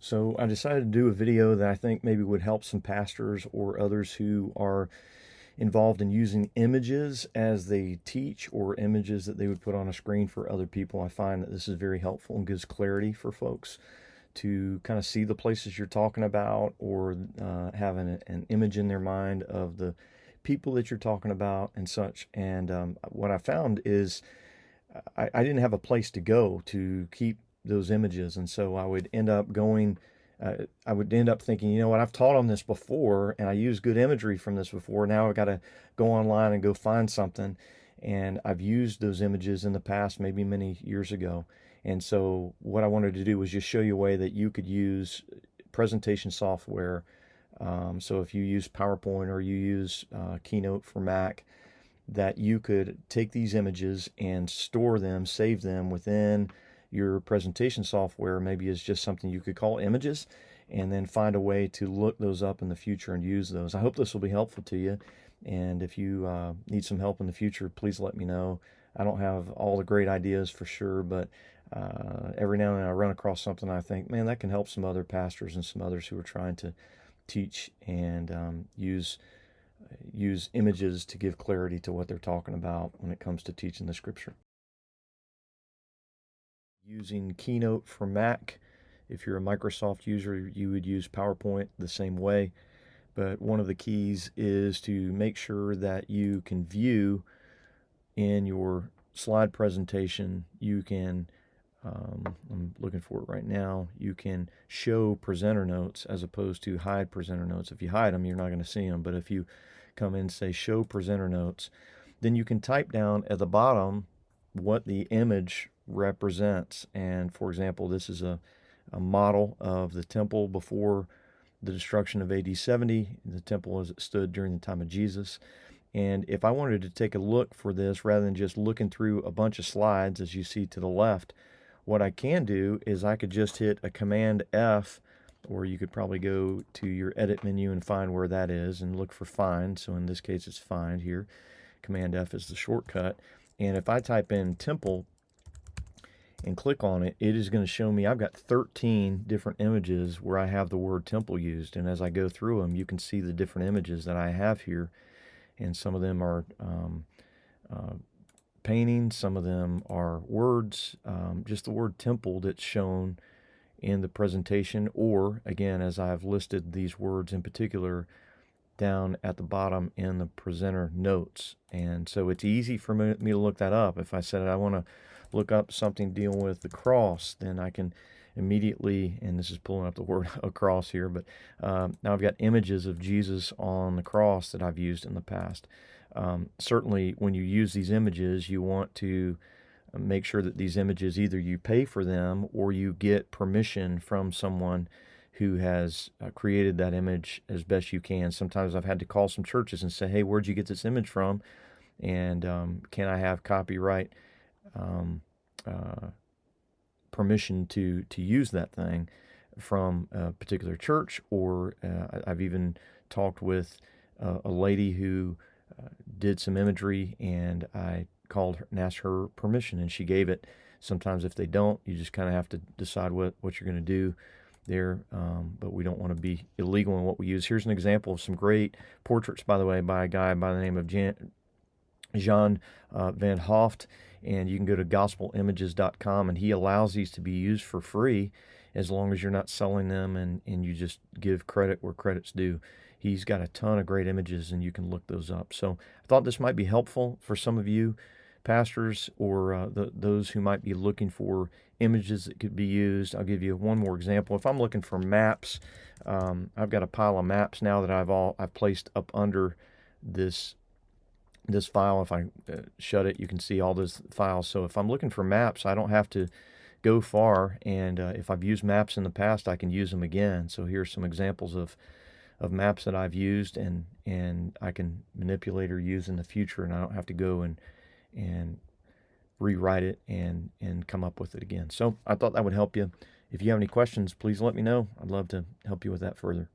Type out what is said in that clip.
So I decided to do a video that I think maybe would help some pastors or others who are involved in using images as they teach, or images that they would put on a screen for other people. I find that this is very helpful and gives clarity for folks to kind of see the places you're talking about, or have an image in their mind of the people that you're talking about and such. And what I found is I didn't have a place to go to keep those images, and so I would end up going. I would end up thinking, you know what, I've taught on this before, and I used good imagery from this before. Now I've got to go online and go find something, and I've used those images in the past, maybe many years ago. And so what I wanted to do was just show you a way that you could use presentation software. So if you use PowerPoint or you use Keynote for Mac, that you could take these images and store them, save them within your presentation software, maybe as just something you could call images, and then find a way to look those up in the future and use those. I hope this will be helpful to you. And if you need some help in the future, please let me know. I don't have all the great ideas for sure, but every now and then I run across something I think, man, that can help some other pastors and some others who are trying to teach and use images to give clarity to what they're talking about when it comes to teaching the scripture. Using Keynote for Mac, if you're a Microsoft user, you would use PowerPoint the same way. But one of the keys is to make sure that you can view in your slide presentation, you can, I'm looking for it right now, you can show presenter notes as opposed to hide presenter notes. If you hide them, you're not going to see them. But if you come in and say show presenter notes, then you can type down at the bottom what the image represents. And for example, this is a model of the temple before the destruction of AD 70, the temple as it stood during the time of Jesus. And if I wanted to take a look for this, rather than just looking through a bunch of slides as you see to the left, what I can do is I could just hit a Command F, or you could probably go to your edit menu and find where that is and look for find. So in this case, it's find here. Command F is the shortcut. And if I type in temple and click on it, it is going to show me I've got 13 different images where I have the word temple used. And as I go through them, you can see the different images that I have here. And some of them are paintings, some of them are words, just the word temple that's shown in the presentation, or again, as I've listed these words in particular down at the bottom in the presenter notes. And so it's easy for me to look that up. If I said I want to look up something dealing with the cross, then I can immediately, and this is pulling up the word across here, but now I've got images of Jesus on the cross that I've used in the past. Certainly when you use these images, you want to make sure that these images, either you pay for them or you get permission from someone who has created that image as best you can. Sometimes I've had to call some churches and say, hey, where'd you get this image from? And can I have copyright permission to use that thing from a particular church? Or I've even talked with a lady who did some imagery, and I called her and asked her permission, and she gave it. Sometimes if they don't, you just kind of have to decide what you're going to do there, but we don't want to be illegal in what we use. Here's an example of some great portraits, by the way, by a guy by the name of Jan Van Hoft, and you can go to gospelimages.com, and he allows these to be used for free as long as you're not selling them, and you just give credit where credit's due. He's got a ton of great images, and you can look those up. So I thought this might be helpful for some of you pastors, or those who might be looking for images that could be used. I'll give you one more example. If I'm looking for maps, I've got a pile of maps now that I've placed up under this file. If I shut it, you can see all those files. So if I'm looking for maps, I don't have to go far, and if I've used maps in the past, I can use them again. So here's some examples of maps that I've used, and I can manipulate or use in the future, and I don't have to go and rewrite it and come up with it again. So I thought that would help you. If you have any questions, please let me know. I'd love to help you with that further.